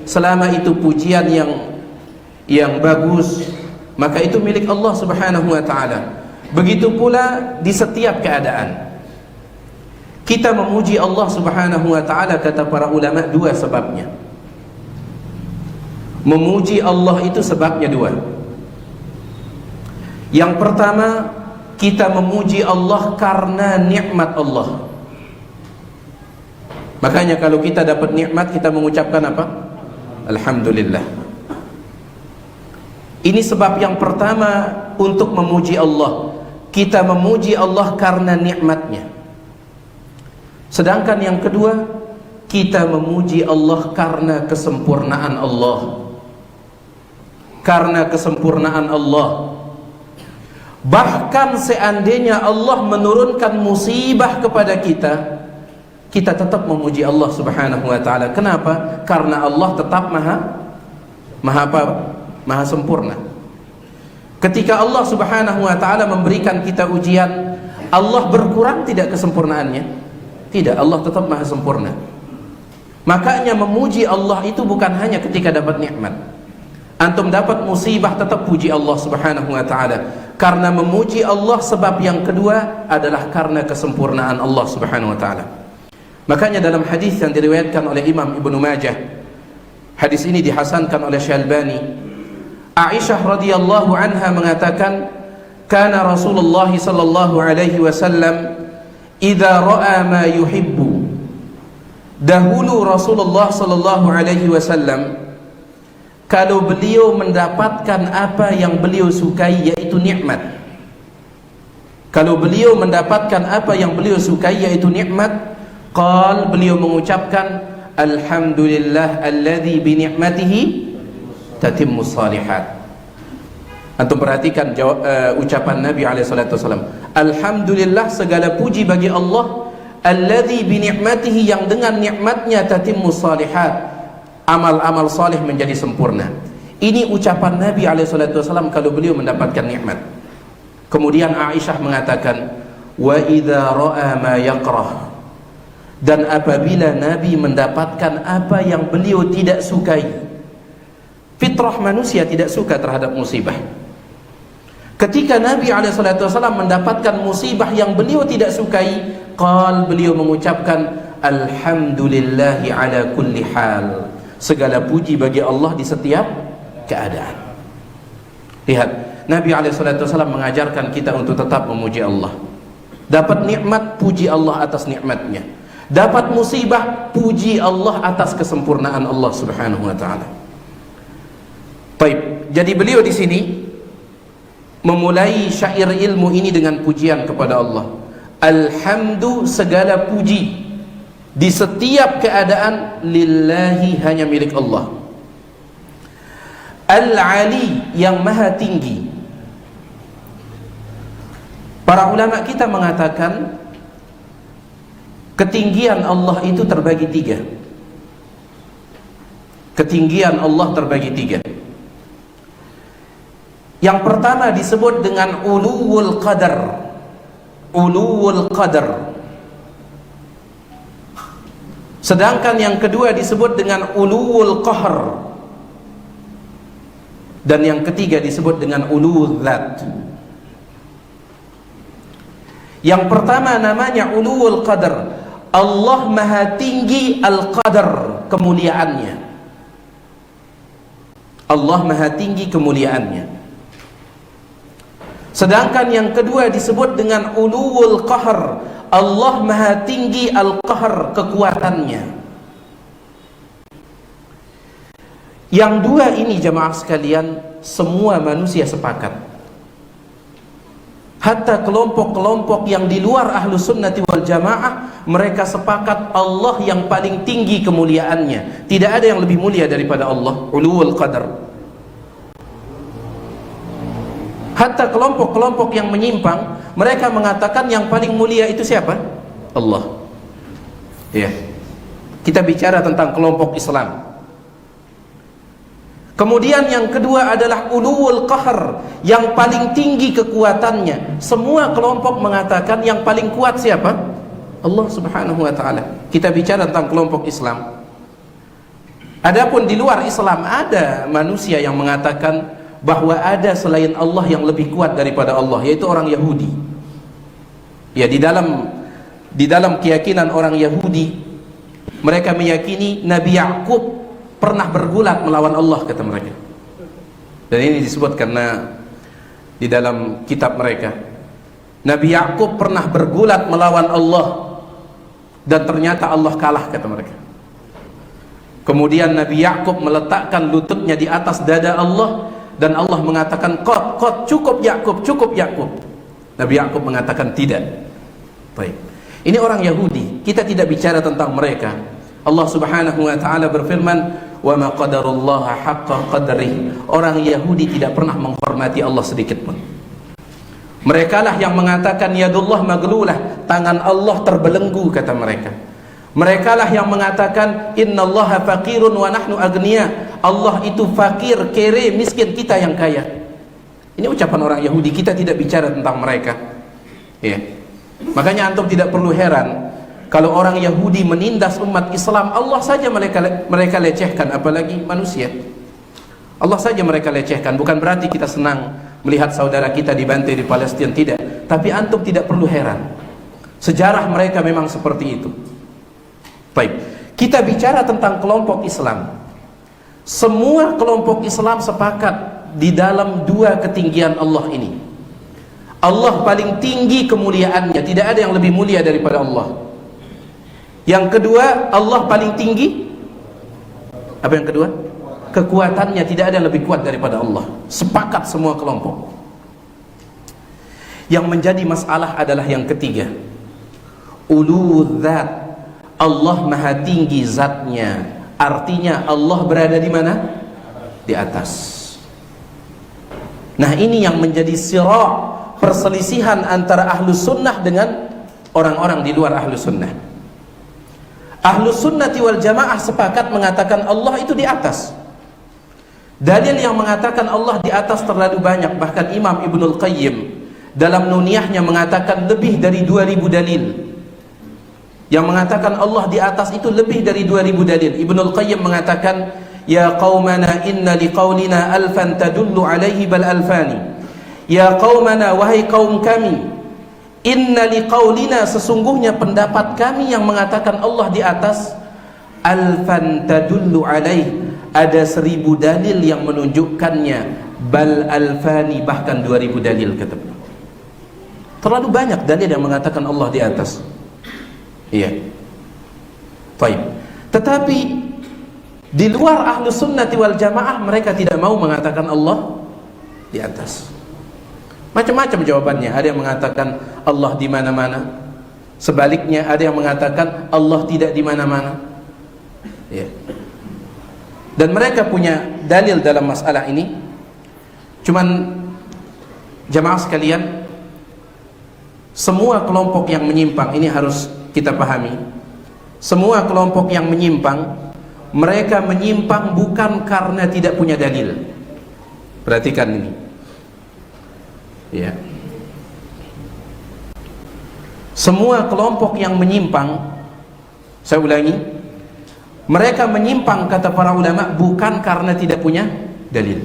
Selama itu pujian yang bagus, maka itu milik Allah Subhanahu wa taala. Begitu pula di setiap keadaan kita memuji Allah Subhanahu wa taala, kata para ulama, dua sebabnya. Memuji Allah itu sebabnya dua. Yang pertama, kita memuji Allah karena nikmat Allah. Makanya kalau kita dapat nikmat, kita mengucapkan apa? Alhamdulillah. Ini sebab yang pertama untuk memuji Allah. Kita memuji Allah karena nikmatnya. Sedangkan yang kedua, kita memuji Allah karena kesempurnaan Allah. Karena kesempurnaan Allah. Bahkan seandainya Allah menurunkan musibah kepada kita, kita tetap memuji Allah Subhanahu wa taala. Kenapa? Karena Allah tetap maha sempurna. Ketika Allah Subhanahu wa taala memberikan kita ujian, Allah berkurang tidak kesempurnaannya? Tidak, Allah tetap maha sempurna. Makanya memuji Allah itu bukan hanya ketika dapat nikmat. Antum dapat musibah, tetap puji Allah Subhanahu wa taala. Karena memuji Allah, sebab yang kedua adalah karena kesempurnaan Allah Subhanahu wa taala. Makanya dalam hadis yang diriwayatkan oleh Imam Ibnu Majah, hadis ini dihasankan oleh Syalbani, Aisyah radhiyallahu anha mengatakan, kana Rasulullah sallallahu alaihi wasallam idza ra'a ma yuhibbu. Dahulu Rasulullah sallallahu alaihi wasallam, kalau beliau mendapatkan apa yang beliau sukai, yaitu nikmat. Kalau beliau mendapatkan apa yang beliau sukai, yaitu nikmat, qal, beliau mengucapkan alhamdulillah alladzi bi ni'matihi tatimmus shalihat. Antum perhatikan ucapan Nabi alaihi salatu wasallam, alhamdulillah, segala puji bagi Allah, alladzi bi ni'matihi, yang dengan nikmatnya tatimmus shalihat, amal-amal saleh menjadi sempurna. Ini ucapan Nabi alaihi salatu wasallam kalau beliau mendapatkan nikmat. Kemudian Aisyah mengatakan, wa idza ra'a ma yakrah, dan apabila Nabi mendapatkan apa yang beliau tidak sukai. Fitrah manusia tidak suka terhadap musibah. Ketika Nabi SAW mendapatkan musibah yang beliau tidak sukai, qal, beliau mengucapkan alhamdulillahi ala kulli hal, segala puji bagi Allah di setiap keadaan. Lihat, Nabi SAW mengajarkan kita untuk tetap memuji Allah. Dapat nikmat, puji Allah atas nikmatnya. Dapat musibah, puji Allah atas kesempurnaan Allah Subhanahu wa taala. Baik, jadi beliau di sini memulai syair ilmu ini dengan pujian kepada Allah. Alhamdu, segala puji di setiap keadaan, lillahi, hanya milik Allah. Al-Ali, yang maha tinggi. Para ulama kita mengatakan ketinggian Allah itu terbagi tiga. Ketinggian Allah terbagi tiga. Yang pertama disebut dengan uluwul qadar. Uluwul qadar. Sedangkan yang kedua disebut dengan uluwul qahr. Dan yang ketiga disebut dengan uluwul dzat. Yang pertama namanya uluwul qadar. Allah maha tinggi al-qadar, kemuliaannya. Allah maha tinggi kemuliaannya. Sedangkan yang kedua disebut dengan uluwul qahr. Allah maha tinggi al-qahr, kekuatannya. Yang dua ini jamaah sekalian, semua manusia sepakat. Hatta kelompok-kelompok yang di luar ahlu sunnati wal jamaah, mereka sepakat Allah yang paling tinggi kemuliaannya. Tidak ada yang lebih mulia daripada Allah, uluwul qadar. Hatta kelompok-kelompok yang menyimpang, mereka mengatakan yang paling mulia itu siapa? Allah. Ya. Kita bicara tentang kelompok Islam. Kemudian yang kedua adalah uluwul qahr, yang paling tinggi kekuatannya. Semua kelompok mengatakan yang paling kuat siapa? Allah Subhanahu wa taala. Kita bicara tentang kelompok Islam. Adapun di luar Islam ada manusia yang mengatakan bahwa ada selain Allah yang lebih kuat daripada Allah, yaitu orang Yahudi. Ya, di dalam keyakinan orang Yahudi, mereka meyakini Nabi Yakub pernah bergulat melawan Allah, kata mereka. Dan ini disebut karena di dalam kitab mereka, Nabi Yakub pernah bergulat melawan Allah dan ternyata Allah kalah, kata mereka. Kemudian Nabi Yakub meletakkan lututnya di atas dada Allah dan Allah mengatakan, "Qad, cukup Yakub, cukup Yakub." Nabi Yakub mengatakan tidak. Baik. Ini orang Yahudi, kita tidak bicara tentang mereka. Allah Subhanahu wa taala berfirman, "Wa ma qadarullaha haqqa qadrihi." Orang Yahudi tidak pernah menghormati Allah sedikit pun. Merekalah yang mengatakan yadullah maglulah, tangan Allah terbelenggu, kata mereka. Merekalah yang mengatakan innallaha faqirun wa nahnu agniya. Allah itu fakir, kere, miskin, kita yang kaya. Ini ucapan orang Yahudi, kita tidak bicara tentang mereka. Ya. Makanya antum tidak perlu heran kalau orang Yahudi menindas umat Islam, Allah saja mereka lecehkan, apalagi manusia. Allah saja mereka lecehkan. Bukan berarti kita senang melihat saudara kita dibantai di Palestina, tidak. Tapi antum tidak perlu heran. Sejarah mereka memang seperti itu. Baik, kita bicara tentang kelompok Islam. Semua kelompok Islam sepakat di dalam dua ketinggian Allah ini. Allah paling tinggi kemuliaannya, tidak ada yang lebih mulia daripada Allah. Yang kedua, Allah paling tinggi. Apa yang kedua? Kekuatannya, tidak ada yang lebih kuat daripada Allah. Sepakat semua kelompok. Yang menjadi masalah adalah yang ketiga, uludzat. Allah maha tinggi zatnya, artinya Allah berada di mana? Di atas. Nah, ini yang menjadi sira', perselisihan antara ahlus sunnah dengan orang-orang di luar ahlus sunnah. Ahlus sunnati wal jamaah sepakat mengatakan Allah itu di atas. Dalil yang mengatakan Allah di atas terlalu banyak. Bahkan Imam Ibnul Qayyim dalam nuniyahnya mengatakan lebih dari 2000 dalil yang mengatakan Allah di atas itu, lebih dari 2000 dalil. Ibnul Qayyim mengatakan, ya qaumana inna liqaulina alfan tadullu alaihi bal alfani. Ya qaumana, wahai kaum kami, inna liqaulina, sesungguhnya pendapat kami yang mengatakan Allah di atas, alfan tadullu alaihi, ada 1000 dalil yang menunjukkannya, bal alfani, bahkan 2000 dalil, kata beliau. Terlalu banyak dalil yang mengatakan Allah di atas. Iya. Baik. Tetapi di luar ahlus sunnati wal jamaah, mereka tidak mau mengatakan Allah di atas. Macam-macam jawabannya. Ada yang mengatakan Allah di mana-mana. Sebaliknya ada yang mengatakan Allah tidak di mana-mana. Ya. Dan mereka punya dalil dalam masalah ini. Cuman jamaah sekalian, semua kelompok yang menyimpang ini harus kita pahami. Semua kelompok yang menyimpang, mereka menyimpang bukan karena tidak punya dalil. Perhatikan ini. Ya. Semua kelompok yang menyimpang, saya ulangi, mereka menyimpang, kata para ulama, bukan karena tidak punya dalil.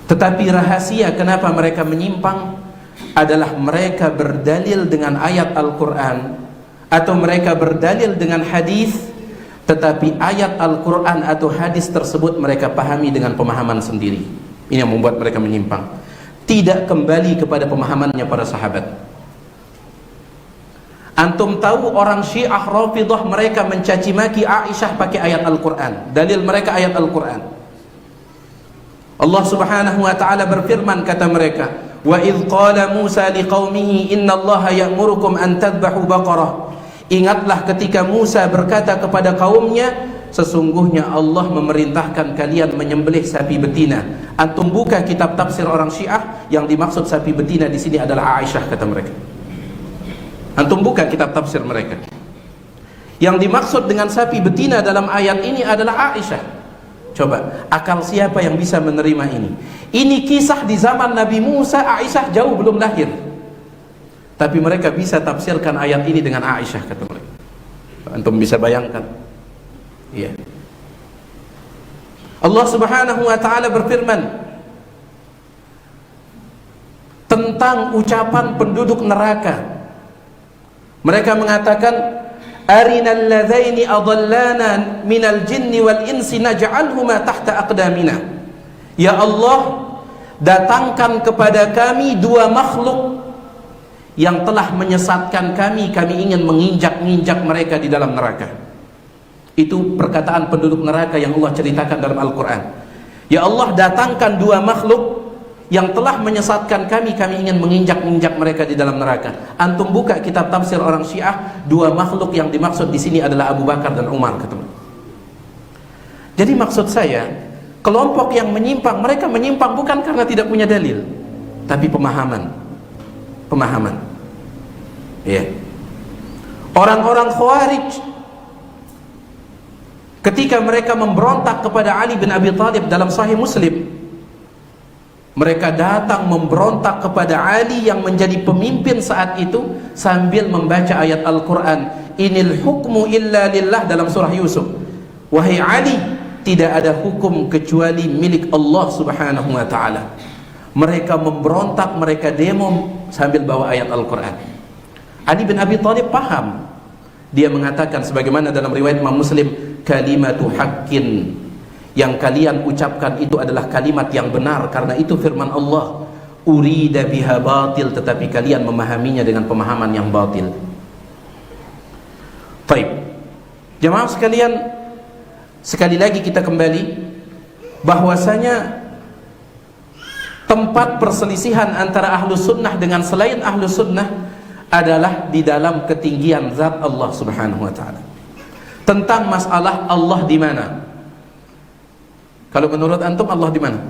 Tetapi rahasia kenapa mereka menyimpang adalah mereka berdalil dengan ayat Al-Quran atau mereka berdalil dengan hadis, tetapi ayat Al-Quran atau hadis tersebut mereka pahami dengan pemahaman sendiri. Ini yang membuat mereka menyimpang, tidak kembali kepada pemahamannya para sahabat. Antum tahu orang Syiah Rafidah, mereka mencaci maki Aisyah pakai ayat Al-Quran. Dalil mereka ayat Al-Quran. Allah Subhanahu wa taala berfirman, kata mereka, wa idh qala Musa liqaumihi innallaha ya'murukum an tadhbahu baqarah. Ingatlah ketika Musa berkata kepada kaumnya, sesungguhnya Allah memerintahkan kalian menyembelih sapi betina. Antum buka kitab tafsir orang Syiah, yang dimaksud sapi betina di sini adalah Aisyah, kata mereka. Antum buka kitab tafsir mereka, yang dimaksud dengan sapi betina dalam ayat ini adalah Aisyah. Coba, akal siapa yang bisa menerima ini? Ini kisah di zaman Nabi Musa, Aisyah jauh belum lahir. Tapi mereka bisa tafsirkan ayat ini dengan Aisyah, kata mereka. Antum bisa bayangkan. Iya. Allah Subhanahu wa taala berfirman tentang ucapan penduduk neraka. Mereka mengatakan, arinal ladzaini adallana minal jinni wal insi naj'alhuma tahta aqdamina. Ya Allah, datangkan kepada kami dua makhluk yang telah menyesatkan kami ingin menginjak-injak mereka di dalam neraka. Itu perkataan penduduk neraka yang Allah ceritakan dalam Al-Quran. Ya Allah, datangkan dua makhluk yang telah menyesatkan kami ingin menginjak-injak mereka di dalam neraka. Antum buka kitab tafsir orang Syiah, dua makhluk yang dimaksud di sini adalah Abu Bakar dan Umar, ketemu. Jadi maksud saya, kelompok yang menyimpang, mereka menyimpang bukan karena tidak punya dalil, tapi pemahaman. Ya. Orang-orang Khawarij ketika mereka memberontak kepada Ali bin Abi Thalib dalam Sahih Muslim, mereka datang memberontak kepada Ali yang menjadi pemimpin saat itu sambil membaca ayat Al-Quran, inil hukmu illa lillah, dalam surah Yusuf. Wahai Ali, tidak ada hukum kecuali milik Allah Subhanahu wa ta'ala. Mereka memberontak, mereka demo sambil bawa ayat Al-Quran. Ali bin Abi Thalib paham. Dia mengatakan sebagaimana dalam riwayat Imam Muslim, kalimatu haqqin, yang kalian ucapkan itu adalah kalimat yang benar karena itu firman Allah. Urida biha batil, tetapi kalian memahaminya dengan pemahaman yang batil. Baik, jemaah sekalian, sekali lagi kita kembali bahwasanya tempat perselisihan antara ahlu sunnah dengan selain ahlu sunnah adalah di dalam ketinggian zat Allah Subhanahu wa ta'ala. Tentang masalah Allah di mana. Kalau menurut antum Allah di mana?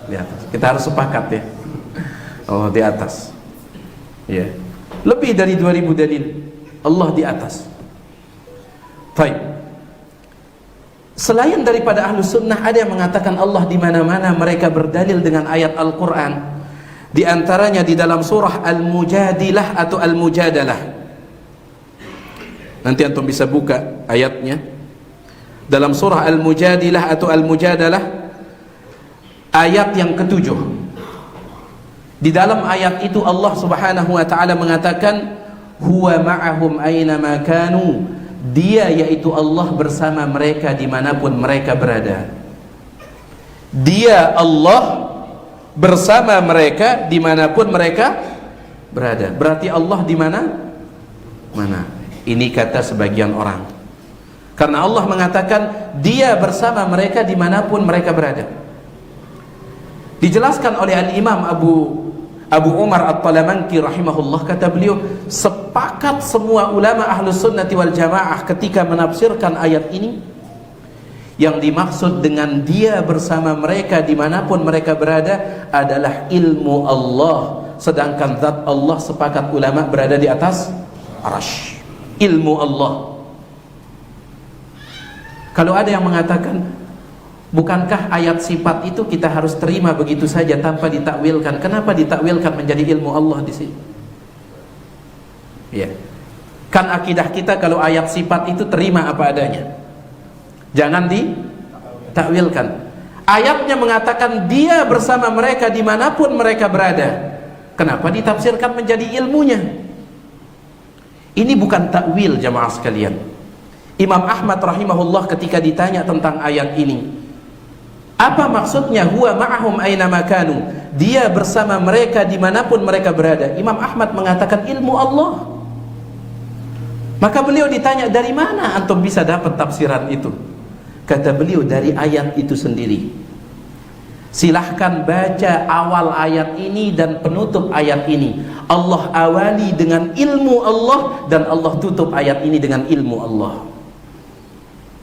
Di atas. Kita harus sepakat ya. Allah di atas. Ya. Lebih dari 2000 dalil Allah di atas. Baik. Selain daripada ahlu sunnah, ada yang mengatakan Allah di mana-mana. Mereka berdalil dengan ayat Al-Quran. Di antaranya di dalam surah Al-Mujadilah atau Al-Mujadalah. Nanti antum bisa buka ayatnya. Dalam surah Al-Mujadilah atau Al-Mujadalah, ayat yang ke-7. Di dalam ayat itu Allah Subhanahu wa ta'ala mengatakan, huwa ma'ahum aina ma kanu. Dia, yaitu Allah, bersama mereka dimanapun mereka berada. Dia, Allah, bersama mereka dimanapun mereka berada. Berarti Allah di mana? Mana? Ini kata sebagian orang. Karena Allah mengatakan Dia bersama mereka dimanapun mereka berada. Dijelaskan oleh Al-Imam Abu Umar At-Talamanki rahimahullah, kata beliau, sepakat semua ulama ahlus sunnati wal jamaah ketika menafsirkan ayat ini, yang dimaksud dengan Dia bersama mereka dimanapun mereka berada adalah ilmu Allah. Sedangkan zat Allah, sepakat ulama, berada di atas arasy. Ilmu Allah. Kalau ada yang mengatakan, bukankah ayat sifat itu kita harus terima begitu saja tanpa ditakwilkan? Kenapa ditakwilkan menjadi ilmu Allah di sini? Ya. Kan akidah kita kalau ayat sifat itu terima apa adanya. Jangan ditakwilkan. Ayatnya mengatakan Dia bersama mereka dimanapun mereka berada. Kenapa ditafsirkan menjadi ilmunya? Ini bukan takwil, jamaah sekalian. Imam Ahmad rahimahullah ketika ditanya tentang ayat ini, apa maksudnya huwa ma'ahum aina makanu, Dia bersama mereka dimanapun mereka berada? Imam Ahmad mengatakan ilmu Allah. Maka beliau ditanya, dari mana antum bisa dapat tafsiran itu? Kata beliau, dari ayat itu sendiri. Silahkan baca awal ayat ini dan penutup ayat ini. Allah awali dengan ilmu Allah dan Allah tutup ayat ini dengan ilmu Allah.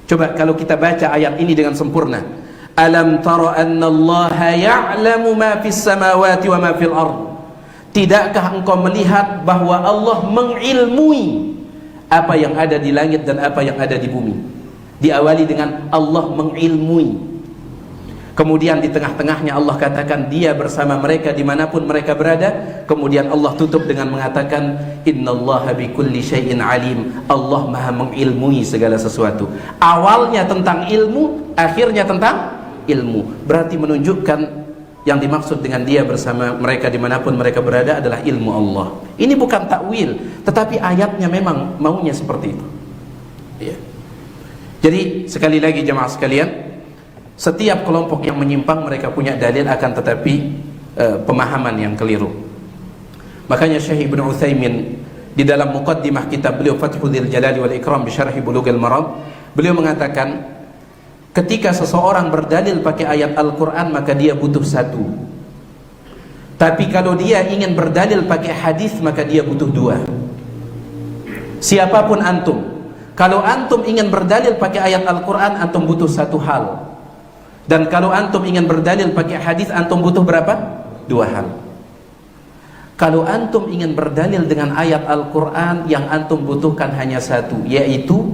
Coba kalau kita baca ayat ini dengan sempurna. Alam tara anna Allah ya'lamu ma fis samawati wa ma fil ard. Tidakkah engkau melihat bahwa Allah mengilmui apa yang ada di langit dan apa yang ada di bumi? Diawali dengan Allah mengilmui. Kemudian di tengah-tengahnya Allah katakan dia bersama mereka dimanapun mereka berada. Kemudian Allah tutup dengan mengatakan innallaha bikulli syai'in alim. Allah maha mengilmui segala sesuatu. Awalnya tentang ilmu, akhirnya tentang ilmu. Berarti menunjukkan yang dimaksud dengan dia bersama mereka dimanapun mereka berada adalah ilmu Allah. Ini bukan takwil, tetapi ayatnya memang maunya seperti itu ya. Jadi sekali lagi jemaah sekalian, setiap kelompok yang menyimpang mereka punya dalil, akan tetapi pemahaman yang keliru. Makanya Syekh Ibnu Utsaimin di dalam muqaddimah kitab beliau Fathul Jalali wal Ikram bi Syarh Bulughul Maram, beliau mengatakan ketika seseorang berdalil pakai ayat Al-Quran maka dia butuh satu. Tapi kalau dia ingin berdalil pakai hadis maka dia butuh dua. Siapapun antum, kalau antum ingin berdalil pakai ayat Al-Quran, antum butuh satu hal. Dan kalau antum ingin berdalil pakai hadis, antum butuh berapa? Dua hal. Kalau antum ingin berdalil dengan ayat Al-Quran, yang antum butuhkan hanya satu, yaitu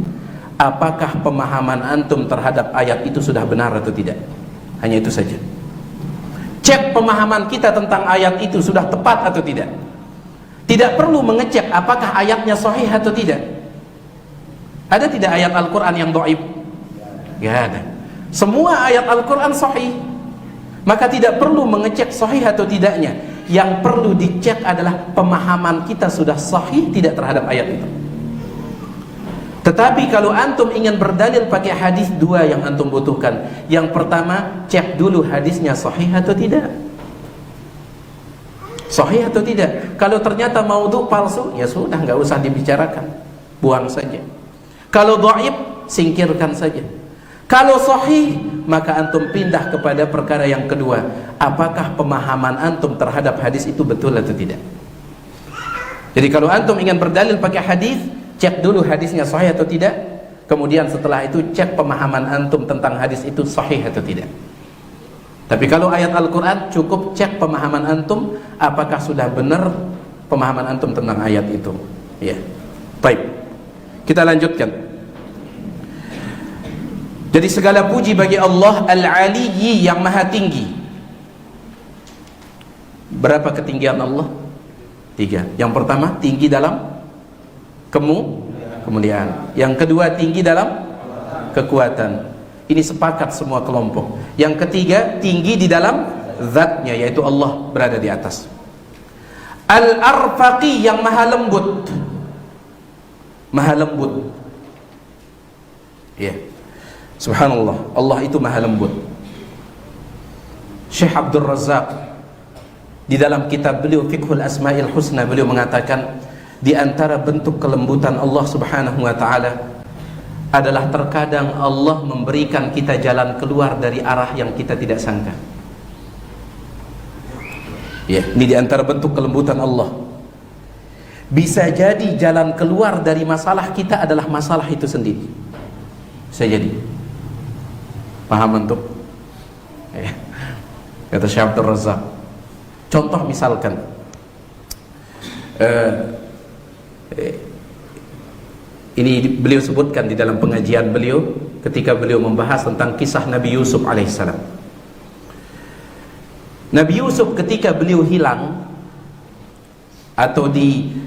apakah pemahaman antum terhadap ayat itu sudah benar atau tidak. Hanya itu saja. Cek pemahaman kita tentang ayat itu sudah tepat atau tidak. Tidak perlu mengecek apakah ayatnya sahih atau tidak. Ada tidak ayat Al-Quran yang dhaif? Tidak ada. Semua ayat Al-Quran sahih. Maka tidak perlu mengecek sahih atau tidaknya. Yang perlu dicek adalah pemahaman kita sudah sahih tidak terhadap ayat itu. Tetapi kalau antum ingin berdalil pakai hadis, dua yang antum butuhkan. Yang pertama, cek dulu hadisnya sahih atau tidak. Sahih atau tidak. Kalau ternyata maudhu, palsu, ya sudah, nggak usah dibicarakan, buang saja. Kalau dhaif, singkirkan saja. Kalau sahih, maka antum pindah kepada perkara yang kedua. Apakah pemahaman antum terhadap hadis itu betul atau tidak. Jadi kalau antum ingin berdalil pakai hadis, cek dulu hadisnya sahih atau tidak. Kemudian setelah itu cek pemahaman antum tentang hadis itu sahih atau tidak. Tapi kalau ayat Al-Quran, cukup cek pemahaman antum, apakah sudah benar pemahaman antum tentang ayat itu. Ya. Baik. Kita lanjutkan. Jadi segala puji bagi Allah Al-Aliyyi yang maha tinggi. Berapa ketinggian Allah? 3. Yang pertama, tinggi dalam kemuliaan. Yang kedua, tinggi dalam kekuatan. Ini sepakat semua kelompok. Yang ketiga, tinggi di dalam zatnya, yaitu Allah berada di atas. Al-Arfaqi yang maha lembut. Maha lembut. Ya. Subhanallah, Allah itu maha lembut. Syekh Abdul Razak di dalam kitab beliau Fiqhul Asma'il Husna, beliau mengatakan di antara bentuk kelembutan Allah Subhanahu wa taala adalah terkadang Allah memberikan kita jalan keluar dari arah yang kita tidak sangka. Ya, ini di antara bentuk kelembutan Allah. Bisa jadi jalan keluar dari masalah kita adalah masalah itu sendiri. Bisa jadi. Paham antum? Ya. Kata Syekh Abdul Razak. Contoh misalkan ini beliau sebutkan di dalam pengajian beliau ketika beliau membahas tentang kisah Nabi Yusuf alaihissalam. Nabi Yusuf ketika beliau hilang atau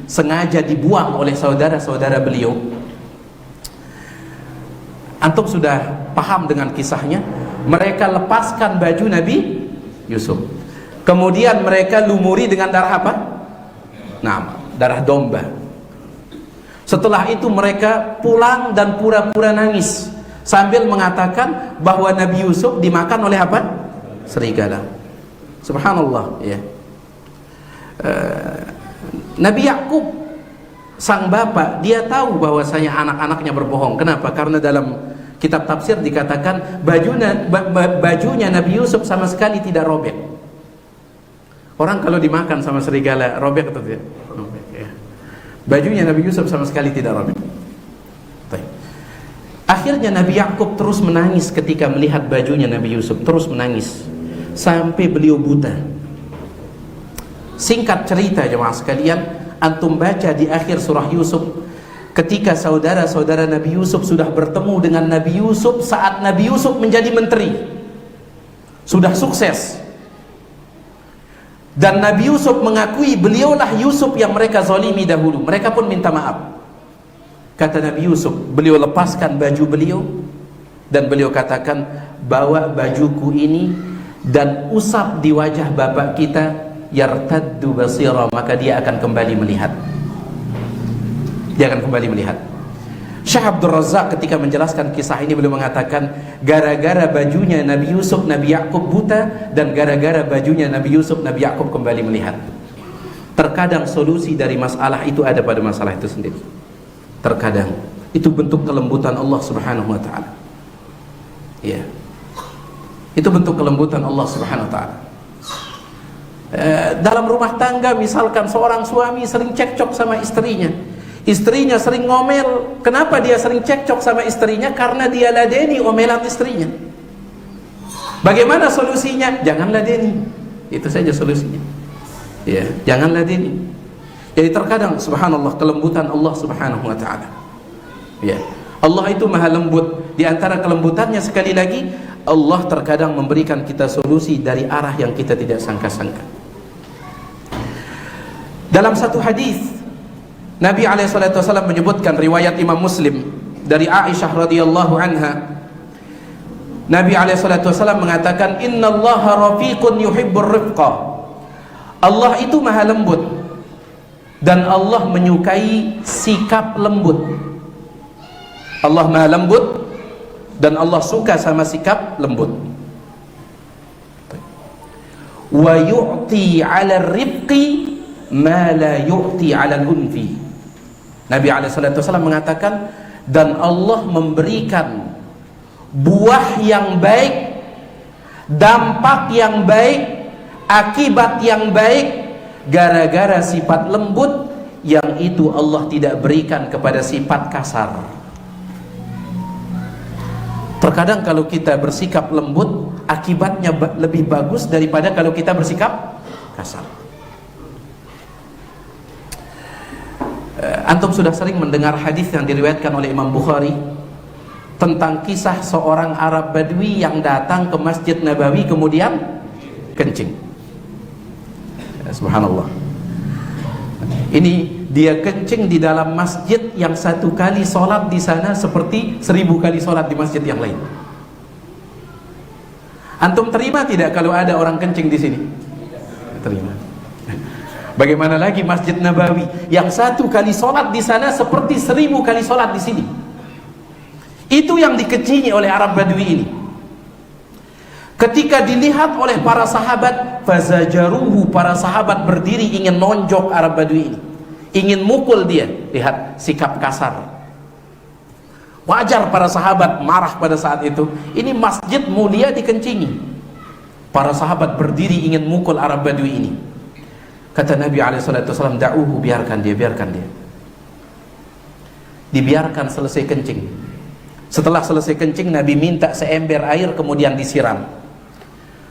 sengaja dibuang oleh saudara-saudara beliau, antum sudah paham dengan kisahnya. Mereka lepaskan baju Nabi Yusuf, kemudian mereka lumuri dengan darah apa? Nah, darah domba. Setelah itu mereka pulang dan pura-pura nangis sambil mengatakan bahwa Nabi Yusuf dimakan oleh apa? Serigala. Subhanallah, ya. Nabi Yakub sang bapak, dia tahu bahwasanya anak-anaknya berbohong. Kenapa? Karena dalam kitab tafsir dikatakan bajunya Nabi Yusuf sama sekali tidak robek. Orang kalau dimakan sama serigala robek atau tidak? Robek, ya. Bajunya Nabi Yusuf sama sekali tidak robek. Baik. Akhirnya Nabi Yakub terus menangis ketika melihat bajunya Nabi Yusuf, terus menangis sampai beliau buta. Singkat cerita jemaah sekalian, antum baca di akhir surah Yusuf, ketika saudara-saudara Nabi Yusuf sudah bertemu dengan Nabi Yusuf saat Nabi Yusuf menjadi menteri. sudah sukses. Dan Nabi Yusuf mengakui beliaulah Yusuf yang mereka zalimi dahulu. Mereka pun minta maaf. Kata Nabi Yusuf, beliau lepaskan baju beliau dan beliau katakan, bawa bajuku ini dan usap di wajah bapak kita, yartaddu basira, maka dia akan kembali melihat. Dia akan kembali melihat. Syekh Abdul Razak ketika menjelaskan kisah ini beliau mengatakan, gara-gara bajunya Nabi Yusuf, Nabi Yakub buta, dan gara-gara bajunya Nabi Yusuf, Nabi Yakub kembali melihat. Terkadang solusi dari masalah itu ada pada masalah itu sendiri. Terkadang itu bentuk kelembutan Allah Subhanahu wa taala. Ya. Itu bentuk kelembutan Allah Subhanahu wa taala. Dalam rumah tangga misalkan seorang suami sering cekcok sama istrinya. Istrinya sering ngomel. Kenapa dia sering cekcok sama istrinya? Karena dia ladeni omelan istrinya. Bagaimana solusinya? Jangan ladeni. Itu saja solusinya. Ya, jangan ladeni. Jadi terkadang subhanallah kelembutan Allah Subhanahu wa taala. Ya. Allah itu maha lembut. Di antara kelembutannya sekali lagi, Allah terkadang memberikan kita solusi dari arah yang kita tidak sangka-sangka. Dalam satu hadis Nabi SAW menyebutkan, riwayat Imam Muslim dari Aisyah radhiyallahu anha, Nabi SAW mengatakan, innallaha rafiqun yuhibbur rifqa. Allah itu maha lembut dan Allah menyukai sikap lembut. Allah maha lembut dan Allah suka sama sikap lembut. Wa yu'ti 'ala rifqi ma la yu'ti 'ala al-unfi. Nabi SAW mengatakan, dan Allah memberikan buah yang baik, dampak yang baik, akibat yang baik gara-gara sifat lembut yang itu Allah tidak berikan kepada sifat kasar. Terkadang kalau kita bersikap lembut, akibatnya lebih bagus daripada kalau kita bersikap kasar. Antum sudah sering mendengar hadis yang diriwayatkan oleh Imam Bukhari tentang kisah seorang Arab Badui yang datang ke Masjid Nabawi kemudian kencing. Subhanallah. Ini dia kencing di dalam masjid yang satu kali sholat di sana seperti 1000 kali sholat di masjid yang lain. Antum terima tidak kalau ada orang kencing di sini? Terima. Bagaimana lagi Masjid Nabawi yang satu kali sholat di sana seperti 1000 kali sholat di sini. Itu yang dikencingi oleh Arab Badui ini. Ketika dilihat oleh para sahabat, fazajaruhu, para sahabat berdiri ingin nonjok Arab Badui ini, ingin mukul dia. Lihat sikap kasar. Wajar para sahabat marah pada saat itu. Ini masjid mulia dikencingi. Para sahabat berdiri ingin mukul Arab Badui ini. Kata Nabi SAW, da'uhu, biarkan dia. Dibiarkan selesai kencing. Setelah selesai kencing, Nabi minta seember air kemudian disiram.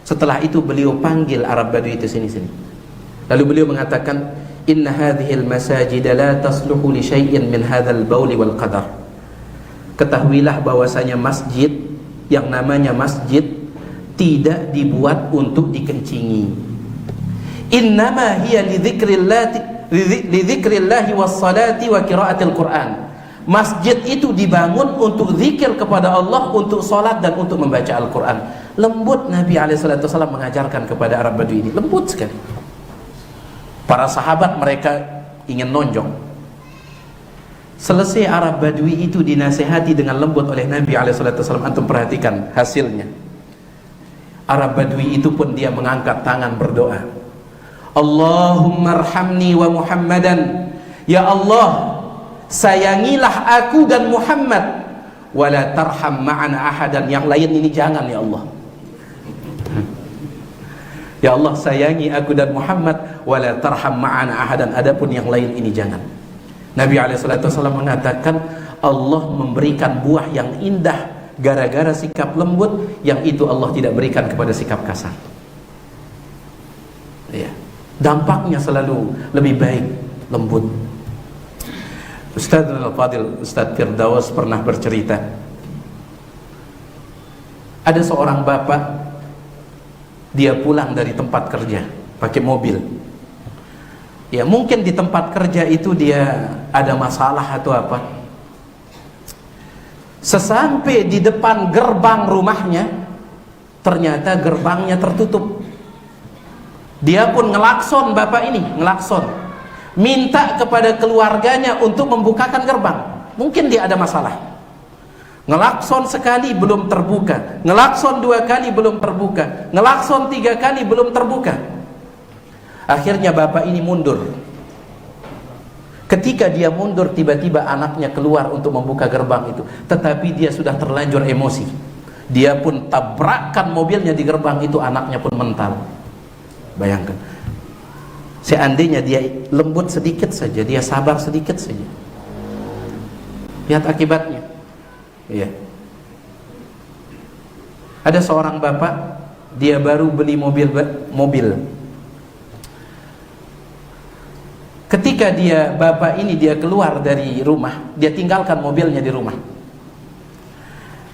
Setelah itu beliau panggil Arab Badui itu sini. Lalu beliau mengatakan, inna hadhil masajid la tasluhu li syai'in min hadzal bauli wal qadar. Ketahuilah bahwasanya masjid yang namanya masjid tidak dibuat untuk dikencingi. Innama hiya lidzikrillahi wassalati wa qiraatil Qur'an. Masjid itu dibangun untuk zikir kepada Allah, untuk salat dan untuk membaca Al-Qur'an. Lembut Nabi SAW mengajarkan kepada Arab Badui ini, lembut sekali. Para sahabat mereka ingin nonjok. Selesai Arab Badui itu dinasihati dengan lembut oleh Nabi SAW. Antum perhatikan hasilnya. Arab Badui itu pun dia mengangkat tangan berdoa, Allahumma arhamni wa Muhammadan. Ya Allah, sayangilah aku dan Muhammad, wala tarham ma'ana ahadan. Yang lain ini jangan ya Allah. Ya Allah, sayangi aku dan Muhammad, wala tarham ma'ana ahadan. Adapun yang lain ini jangan. Nabi SAW mengatakan, Allah memberikan buah yang indah gara-gara sikap lembut yang itu Allah tidak berikan kepada sikap kasar. Ya. Dampaknya selalu lebih baik, lembut. Ustaz Al-Fadil, Ustaz Firdaus pernah bercerita, ada seorang bapak dia pulang dari tempat kerja pakai mobil. Ya mungkin di tempat kerja itu dia ada masalah atau apa. Sesampai di depan gerbang rumahnya, ternyata gerbangnya tertutup. Dia pun ngelakson, bapak ini ngelakson, minta kepada keluarganya untuk membukakan gerbang. Mungkin dia ada masalah. Ngelakson sekali belum terbuka, ngelakson 2 kali belum terbuka, ngelakson 3 kali belum terbuka. Akhirnya bapak ini mundur. Ketika dia mundur, tiba-tiba anaknya keluar untuk membuka gerbang itu, tetapi dia sudah terlanjur emosi. Dia pun tabrakkan mobilnya di gerbang itu, anaknya pun mental. Bayangkan, seandainya dia lembut sedikit saja, dia sabar sedikit saja, lihat akibatnya. Ya. Ada seorang bapak, dia baru beli mobil. Ketika bapak ini dia keluar dari rumah, dia tinggalkan mobilnya di rumah.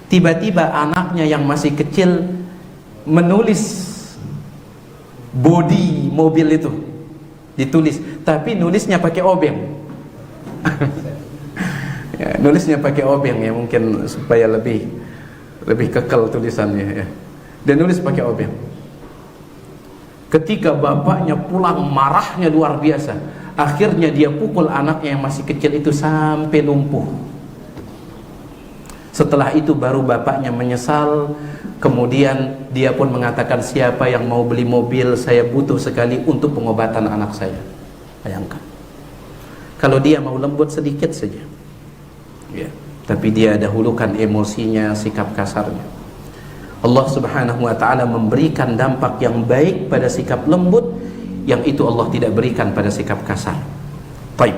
Tiba-tiba anaknya yang masih kecil menulis bodi mobil itu, ditulis, tapi nulisnya pakai obeng. Ya, nulisnya pakai obeng ya, mungkin supaya lebih kekal tulisannya ya. Dia nulis pakai obeng. Ketika bapaknya pulang, marahnya luar biasa. Akhirnya dia pukul anaknya yang masih kecil itu sampai lumpuh. Setelah itu baru bapaknya menyesal. Kemudian dia pun mengatakan, siapa yang mau beli mobil, saya butuh sekali untuk pengobatan anak saya. Bayangkan, kalau dia mau lembut sedikit saja ya, tapi dia dahulukan emosinya, sikap kasarnya. Allah subhanahu wa ta'ala memberikan dampak yang baik pada sikap lembut, yang itu Allah tidak berikan pada sikap kasar. Baik.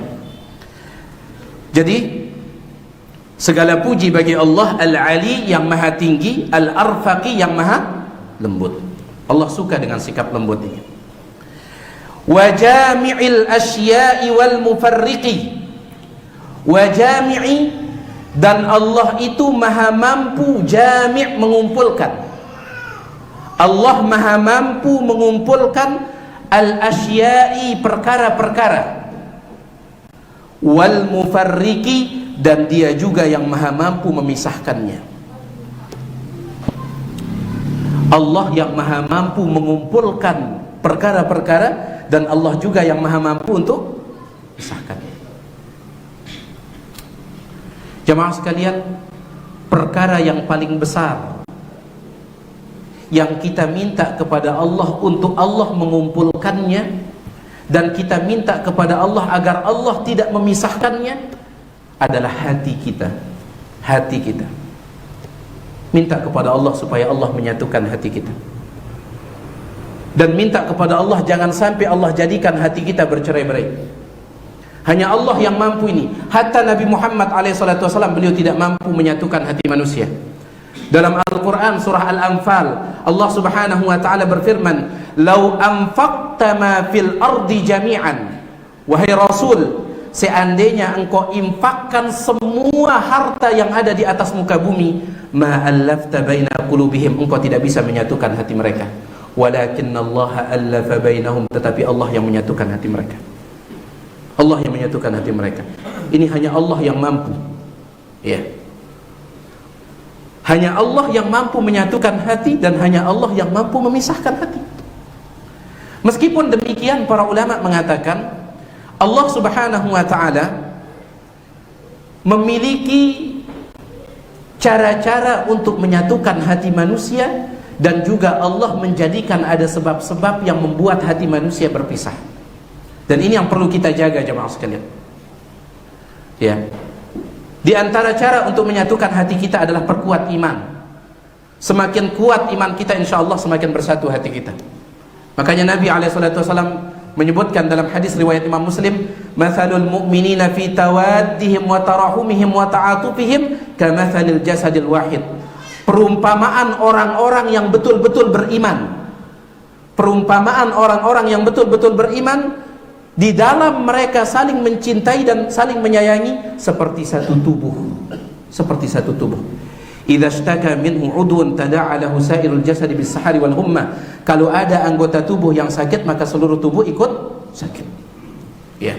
Jadi segala puji bagi Allah Al-Ali yang maha tinggi, Al-Arfaqi yang maha lembut. Allah suka dengan sikap lembut ini. Wa jami'il asya'i wal mufarriqi. Wa jami'i, dan Allah itu maha mampu, jami' mengumpulkan. Allah maha mampu mengumpulkan al-asya'i, perkara-perkara, wal mufarriqi, dan dia juga yang maha mampu memisahkannya. Allah yang maha mampu mengumpulkan perkara-perkara, dan Allah juga yang maha mampu untuk memisahkannya. Jemaah sekalian, perkara yang paling besar yang kita minta kepada Allah untuk Allah mengumpulkannya, dan kita minta kepada Allah agar Allah tidak memisahkannya, adalah hati kita. Hati kita. Minta kepada Allah supaya Allah menyatukan hati kita. Dan minta kepada Allah jangan sampai Allah jadikan hati kita bercerai-berai. Hanya Allah yang mampu ini. Hatta Nabi Muhammad SAW, beliau tidak mampu menyatukan hati manusia. Dalam Al-Quran surah Al-Anfal, Allah subhanahu wa ta'ala berfirman, "Lau anfaqta ma fil ardi jami'an." Wahai Rasul, seandainya engkau infakkan semua harta yang ada di atas muka bumi, ma allafta baina qulubihim, engkau tidak bisa menyatukan hati mereka. Walakinnallaha allafa bainahum, tetapi Allah yang menyatukan hati mereka. Allah yang menyatukan hati mereka. Ini hanya Allah yang mampu. Ya. Hanya Allah yang mampu menyatukan hati, dan hanya Allah yang mampu memisahkan hati. Meskipun demikian, para ulama mengatakan Allah subhanahu wa ta'ala memiliki cara-cara untuk menyatukan hati manusia, dan juga Allah menjadikan ada sebab-sebab yang membuat hati manusia berpisah. Dan ini yang perlu kita jaga, jemaah sekalian. Ya. Di antara cara untuk menyatukan hati kita adalah perkuat iman. Semakin kuat iman kita, insya Allah semakin bersatu hati kita. Makanya Nabi SAW menyebutkan dalam hadis riwayat Imam Muslim, "Matsalul mu'minina fi tawaddihim wa tarahumihim wa ta'atufihim kamatsalil jasadil wahid." Perumpamaan orang-orang yang betul-betul beriman. Perumpamaan orang-orang yang betul-betul beriman, di dalam mereka saling mencintai dan saling menyayangi seperti satu tubuh. Seperti satu tubuh. Idza ishtaka minhu 'udwun tada'a lahu sa'irul jasadi bis-sahari wal humma. Kalau ada anggota tubuh yang sakit, maka seluruh tubuh ikut sakit. Ya.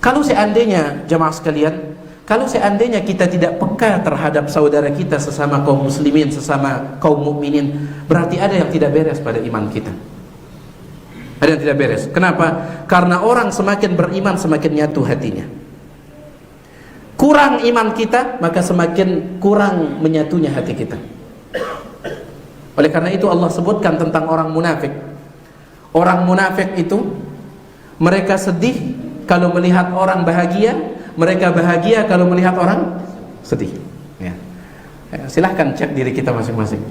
Kalau seandainya jemaah sekalian, kalau seandainya kita tidak peka terhadap saudara kita sesama kaum muslimin, sesama kaum mukminin, berarti ada yang tidak beres pada iman kita. Ada yang tidak beres. Kenapa? Karena orang semakin beriman semakin nyatu hatinya. Kurang iman kita, maka semakin kurang menyatunya hati kita. Oleh karena itu Allah sebutkan tentang orang munafik. Orang munafik itu mereka sedih kalau melihat orang bahagia, mereka bahagia kalau melihat orang sedih. Ya. Silahkan cek diri kita masing-masing.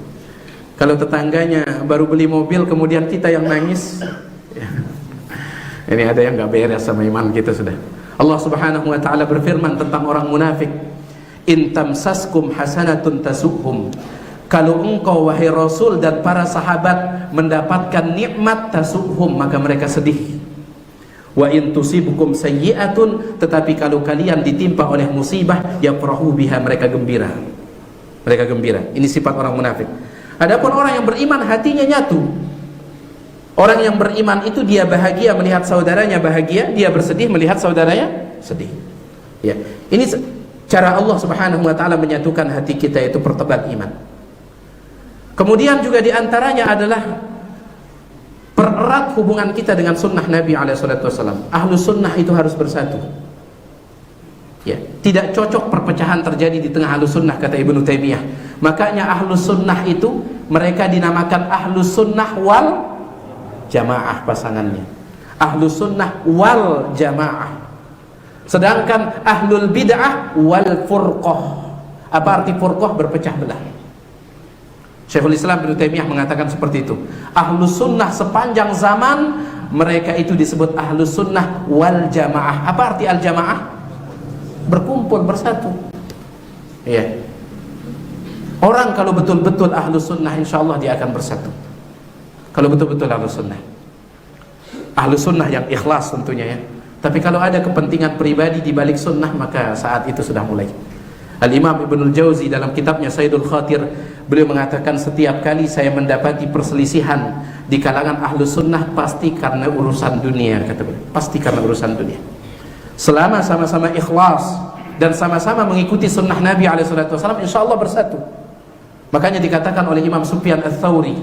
Kalau tetangganya baru beli mobil kemudian kita yang nangis, ya. Ini ada yang gak beres sama iman kita sudah. Allah Subhanahu wa taala berfirman tentang orang munafik, "In tamsaskum hasanatun tasuhum." Kalau engkau wahai Rasul dan para sahabat mendapatkan nikmat tasuhum, maka mereka sedih. Wa in tusibukum sayyi'atun, tetapi kalau kalian ditimpa oleh musibah, yafrahu biha, mereka gembira. Mereka gembira. Ini sifat orang munafik. Adapun orang yang beriman hatinya nyatu. Orang yang beriman itu dia bahagia melihat saudaranya bahagia, dia bersedih melihat saudaranya sedih. Ya. Ini cara Allah Subhanahu wa taala menyatukan hati kita, itu pertebal iman. Kemudian juga diantaranya adalah pererat hubungan kita dengan sunnah Nabi SAW. Ahlu sunnah itu harus bersatu. Ya. Tidak cocok perpecahan terjadi di tengah ahlu sunnah, kata Ibnu Taimiyah. Makanya ahlu sunnah itu mereka dinamakan ahlu sunnah wal jamaah pasangannya. Ahlu sunnah wal jamaah. Sedangkan ahlul bid'ah wal furqah. Apa arti furqah? Berpecah belah. Syekhul Islam Ibnu Taimiyah mengatakan seperti itu. Ahlu sunnah sepanjang zaman mereka itu disebut ahlu sunnah wal jamaah. Apa arti al jamaah? Berkumpul, bersatu. Iya. Orang kalau betul-betul ahlu sunnah, insya Allah dia akan bersatu. Kalau betul-betul ahlu sunnah, ahlu sunnah yang ikhlas tentunya ya. Tapi kalau ada kepentingan pribadi di balik sunnah, maka saat itu sudah mulai. Al-Imam Ibnul Jauzi dalam kitabnya Sayyidul Khatir, beliau mengatakan setiap kali saya mendapati perselisihan di kalangan ahlu sunnah, pasti karena urusan dunia, kata beliau. Pasti karena urusan dunia. Selama sama-sama ikhlas dan sama-sama mengikuti sunnah Nabi SAW, insya Allah bersatu. Makanya dikatakan oleh Imam Sufyan Ats-Tsauri,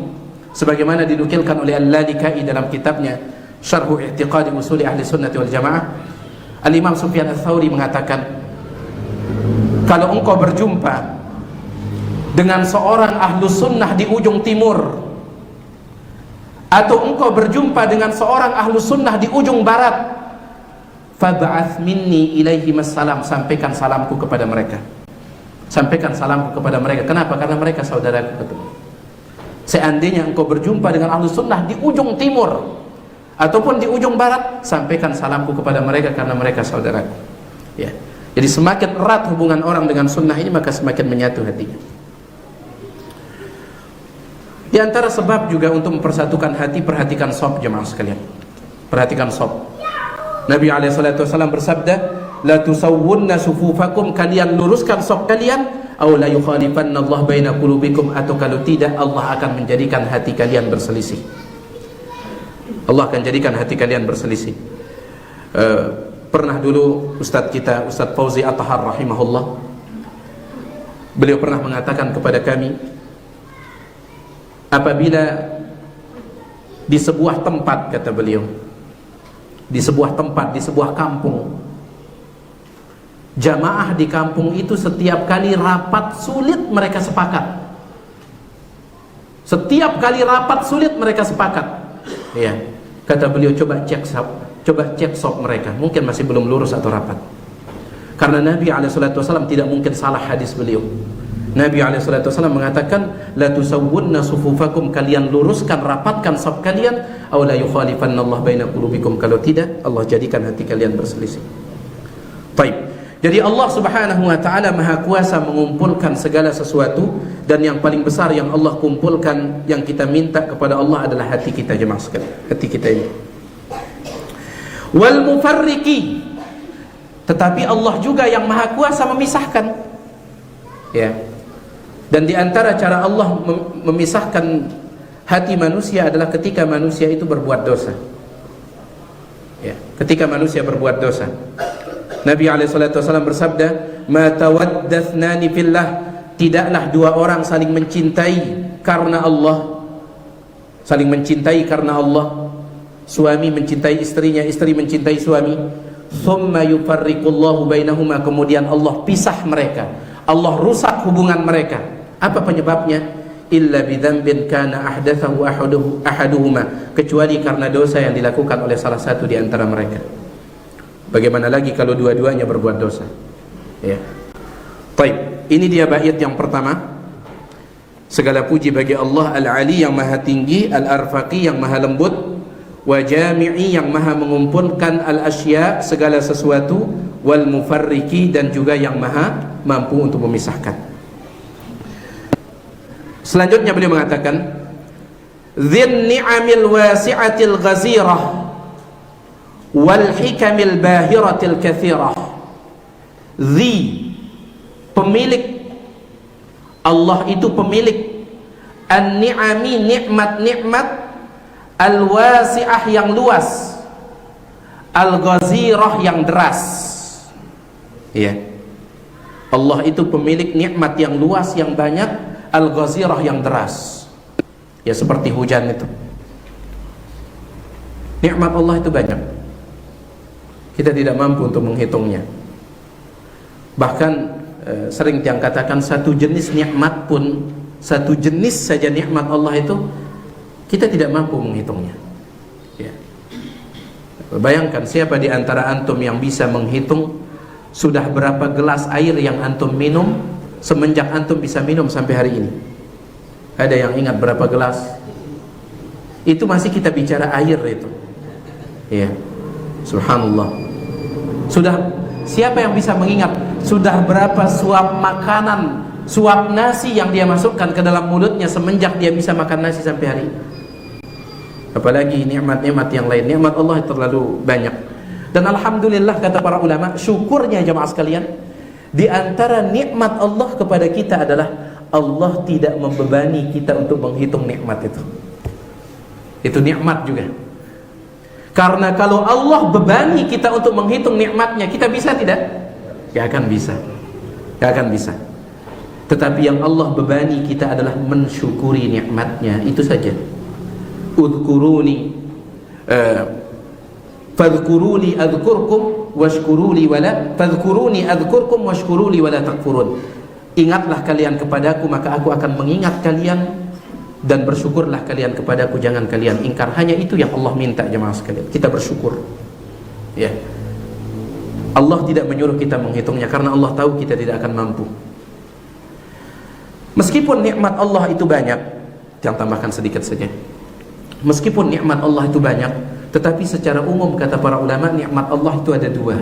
sebagaimana dinukilkan oleh Al-Lalikai dalam kitabnya Syarhu I'tiqadi Usuli Ahli Sunnati wal Jamaah, Al-Imam Sufyan Ats-Tsauri mengatakan, kalau engkau berjumpa dengan seorang ahlu sunnah di ujung timur, atau engkau berjumpa dengan seorang ahlu sunnah di ujung barat, fab'ath minni ilaihim assalam, sampaikan salamku kepada mereka. Sampaikan salamku kepada mereka. Kenapa? Karena mereka saudaraku, betul. Seandainya engkau berjumpa dengan ahlu sunnah di ujung timur ataupun di ujung barat, sampaikan salamku kepada mereka karena mereka saudaraku. Ya. Jadi semakin erat hubungan orang dengan sunnah ini, maka semakin menyatu hatinya. Di antara sebab juga untuk mempersatukan hati, perhatikan shaf jemaah sekalian. Perhatikan shaf. Nabi SAW bersabda, la tusawwunna sufufakum, kalian luruskan shaf kalian, aw la yukhalifanna Allah baina qulubikum, atau kalau tidak Allah akan menjadikan hati kalian berselisih. Allah akan jadikan hati kalian berselisih. Pernah dulu Ustadz kita, Ustadz Fauzi At-Tahar rahimahullah, beliau pernah mengatakan kepada kami, apabila di sebuah tempat, kata beliau, di sebuah tempat, di sebuah kampung, jamaah di kampung itu setiap kali rapat sulit mereka sepakat. Setiap kali rapat sulit mereka sepakat. Ya, kata beliau, coba cek shaf mereka, mungkin masih belum lurus atau rapat. Karena Nabi SAW tidak mungkin salah hadis beliau. Nabi SAW mengatakan, la tusawwunna sufufakum, kalian luruskan, rapatkan shaf kalian, aw la yukhalifanna Allah baina qulubikum, kalau tidak Allah jadikan hati kalian berselisih. Baik. Jadi Allah Subhanahu wa taala Maha Kuasa mengumpulkan segala sesuatu, dan yang paling besar yang Allah kumpulkan, yang kita minta kepada Allah adalah hati kita jemaah sekalian. Hati kita ini. Wal mufarriqi, tetapi Allah juga yang Maha Kuasa memisahkan. Ya. Dan di antara cara Allah memisahkan hati manusia adalah ketika manusia itu berbuat dosa. Ya, ketika manusia berbuat dosa. Nabi SAW bersabda, "Ma tawaddathnani fillah." Tidaklah dua orang saling mencintai karena Allah. Saling mencintai karena Allah. Suami mencintai istrinya, istri mencintai suami. Thumma yufarriqullahu bainahuma. Kemudian Allah pisah mereka. Allah rusak hubungan mereka. Apa penyebabnya? Illa bidzambin kana ahdathahu ahaduhuma, kecuali karena dosa yang dilakukan oleh salah satu di antara mereka. Bagaimana lagi kalau dua-duanya berbuat dosa? Ya. Baik, ini dia bait yang pertama. Segala puji bagi Allah Al-Ali yang maha tinggi, Al-Arfaqi yang maha lembut, wa Jami'i yang maha mengumpulkan al-asya segala sesuatu, wal Mufarriqi dan juga yang maha mampu untuk memisahkan. Selanjutnya beliau mengatakan, dzin ni'amil wasi'atil ghazirah wal hikamil bahiratil katsirah. Pemilik, Allah itu pemilik an-ni'ami, nikmat-nikmat, al-wasi'ah yang luas, al-ghazirah yang deras. Ya. Allah itu pemilik nikmat yang luas yang banyak, al-ghazirah yang deras. Ya, seperti hujan itu. Nikmat Allah itu banyak. Kita tidak mampu untuk menghitungnya. Bahkan sering yang katakan satu jenis nikmat pun, satu jenis saja nikmat Allah itu kita tidak mampu menghitungnya. Ya. Bayangkan siapa di antara antum yang bisa menghitung sudah berapa gelas air yang antum minum semenjak antum bisa minum sampai hari ini? Ada yang ingat berapa gelas? Itu masih kita bicara air itu. Ya. Subhanallah. Sudah, siapa yang bisa mengingat sudah berapa suap makanan, suap nasi yang dia masukkan ke dalam mulutnya semenjak dia bisa makan nasi sampai hari ini? Apalagi nikmat-nikmat yang lain. Nikmat Allah terlalu banyak. Dan alhamdulillah kata para ulama, syukurnya jemaah sekalian, di antara nikmat Allah kepada kita adalah Allah tidak membebani kita untuk menghitung nikmat itu. Itu nikmat juga. Karena kalau Allah bebani kita untuk menghitung nikmatnya, kita bisa tidak? Gak akan bisa. Gak akan bisa. Tetapi yang Allah bebani kita adalah mensyukuri nikmatnya, itu saja. Udhkuruni fadhkuruni adhkurkum washkuruli wala fadhkuruni adhkurkum washkuruli wala takfurun. Ingatlah kalian kepadaku maka aku akan mengingat kalian, dan bersyukurlah kalian kepadaku, jangan kalian ingkar. Hanya itu yang Allah minta jemaah sekalian, kita bersyukur. Ya. Allah tidak menyuruh kita menghitungnya karena Allah tahu kita tidak akan mampu. Meskipun nikmat Allah itu banyak, yang tambahkan sedikit saja. Meskipun nikmat Allah itu banyak, tetapi secara umum kata para ulama, nikmat Allah itu ada dua.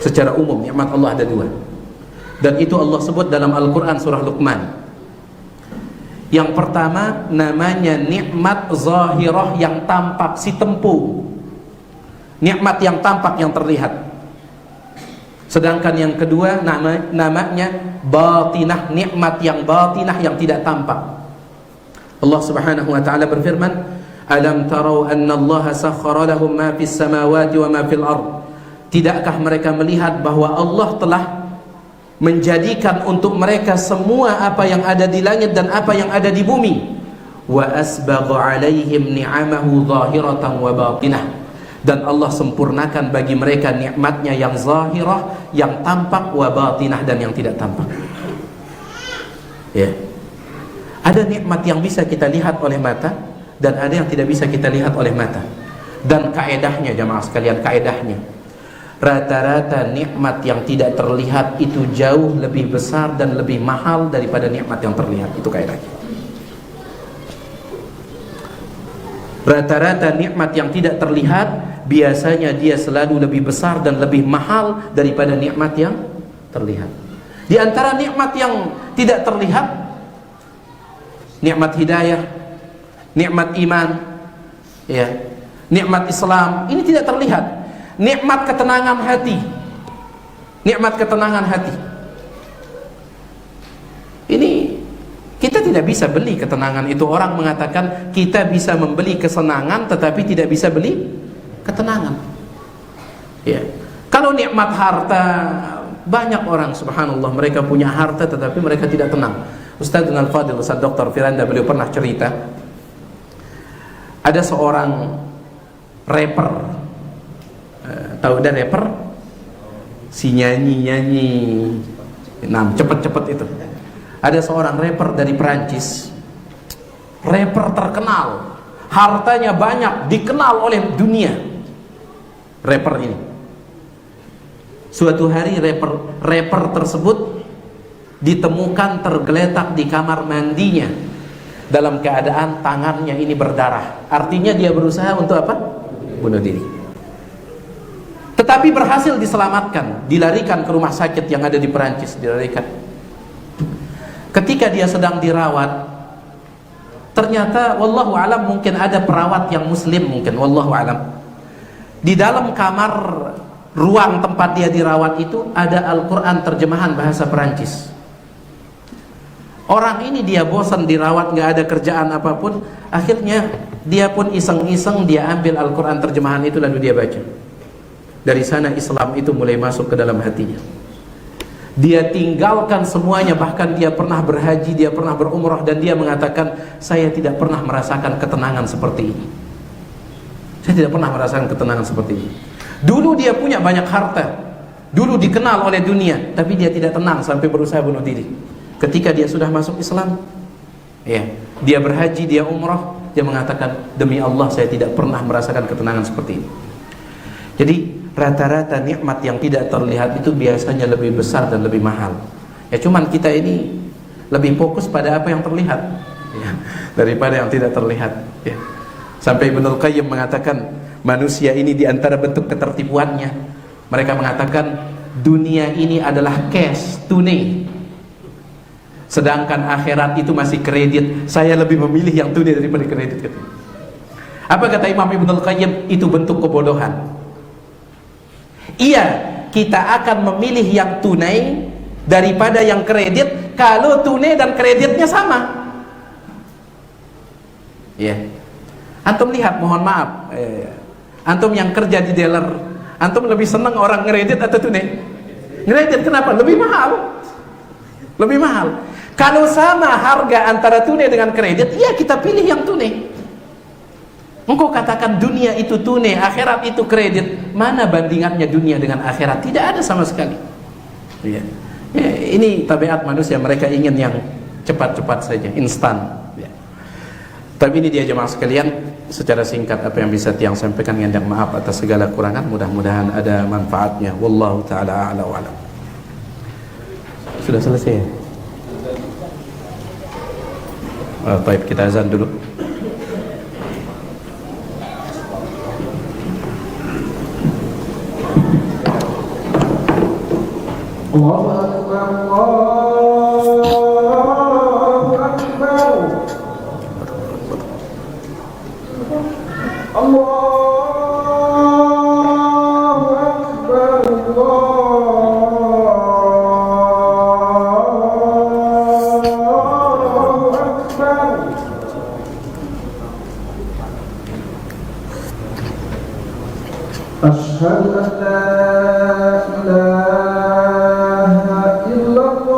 Secara umum nikmat Allah ada dua. Dan itu Allah sebut dalam Al-Quran surah Luqman. Yang pertama namanya nikmat zahirah yang tampak, si tempo. Nikmat yang tampak, yang terlihat. Sedangkan yang kedua namanya batinah, nikmat yang batinah yang tidak tampak. Allah Subhanahu wa taala berfirman, "Alam tarau anna Allah sakhkhara lahum ma fis samawati wa ma fil ard." Tidakkah mereka melihat bahwa Allah telah menjadikan untuk mereka semua apa yang ada di langit dan apa yang ada di bumi. Wa asbagha alaihim ni'amahu zahiratan wa batinah. Dan Allah sempurnakan bagi mereka nikmatnya yang zahirah, yang tampak, wa batinah, dan yang tidak tampak. Ya. Ada nikmat yang bisa kita lihat oleh mata dan ada yang tidak bisa kita lihat oleh mata. Dan kaedahnya jamaah sekalian, kaedahnya rata-rata nikmat yang tidak terlihat itu jauh lebih besar dan lebih mahal daripada nikmat yang terlihat. Itu kaedahnya. Rata-rata nikmat yang tidak terlihat biasanya dia selalu lebih besar dan lebih mahal daripada nikmat yang terlihat. Di antara nikmat yang tidak terlihat, nikmat hidayah, nikmat iman, ya, nikmat Islam, ini tidak terlihat. Nikmat ketenangan hati, nikmat ketenangan hati. Kita tidak bisa beli ketenangan. Itu orang mengatakan kita bisa membeli kesenangan tetapi tidak bisa beli ketenangan. Ya. Kalau nikmat harta, banyak orang subhanallah mereka punya harta tetapi mereka tidak tenang. Ustaz Al Fadil, Ustaz Dr. Firanda, beliau pernah cerita ada seorang rapper. Tahu dah rapper? Si nyanyi-nyanyi cepet-cepet itu. Ada seorang rapper dari Perancis, rapper terkenal, hartanya banyak, dikenal oleh dunia. Rapper ini, suatu hari rapper tersebut ditemukan tergeletak di kamar mandinya dalam keadaan tangannya ini berdarah. Artinya dia berusaha untuk apa? Bunuh diri. Tetapi berhasil diselamatkan, dilarikan ke rumah sakit yang ada di Perancis, dilarikan. Ketika dia sedang dirawat, ternyata wallahu alam mungkin ada perawat yang muslim, mungkin wallahu alam. Di dalam kamar ruang tempat dia dirawat itu ada Al-Quran terjemahan bahasa Perancis. Orang ini dia bosan dirawat, gak ada kerjaan apapun, akhirnya dia pun iseng-iseng dia ambil Al-Quran terjemahan itu lalu dia baca. Dari sana Islam itu mulai masuk ke dalam hatinya. Dia tinggalkan semuanya, bahkan dia pernah berhaji, dia pernah berumrah, dan dia mengatakan, saya tidak pernah merasakan ketenangan seperti ini. Saya tidak pernah merasakan ketenangan seperti ini. Dulu dia punya banyak harta, dulu dikenal oleh dunia, tapi dia tidak tenang sampai berusaha bunuh diri. Ketika dia sudah masuk Islam, ya, dia berhaji, dia umrah, dia mengatakan, demi Allah saya tidak pernah merasakan ketenangan seperti ini. Jadi rata-rata nikmat yang tidak terlihat itu biasanya lebih besar dan lebih mahal. Ya cuman kita ini lebih fokus pada apa yang terlihat, ya, daripada yang tidak terlihat. Ya. Sampai Ibnu Qayyim mengatakan manusia ini di antara bentuk ketertipuannya, mereka mengatakan dunia ini adalah cash, tunai, sedangkan akhirat itu masih kredit. Saya lebih memilih yang tunai daripada kredit. Apa kata Imam Ibnu Qayyim? Itu bentuk kebodohan. Iya, kita akan memilih yang tunai daripada yang kredit kalau tunai dan kreditnya sama. Iya. Antum lihat, mohon maaf, antum yang kerja di dealer, antum lebih senang orang kredit atau tunai? Kredit, kenapa? Lebih mahal. Lebih mahal. Kalau sama harga antara tunai dengan kredit, iya kita pilih yang tunai. Engkau katakan dunia itu tunai, akhirat itu kredit. Mana bandingannya dunia dengan akhirat? Tidak ada sama sekali. Ya. Ya, ini tabiat manusia, mereka ingin yang cepat-cepat saja, instan. Ya. Tapi ini dia jemaah sekalian, secara singkat apa yang bisa tiang sampaikan, ngandang maaf atas segala kurangan. Mudah-mudahan ada manfaatnya. Wallahu ta'ala a'la wa alam. Sudah selesai. Baik, kita azan dulu. Allahu Akbar, Allahu Akbar, Allahu Akbar, Allahu Akbar. Asyhadu an la ilaha illallah.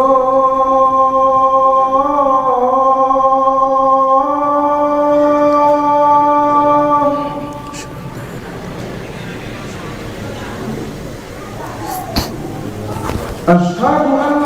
Asyhadu an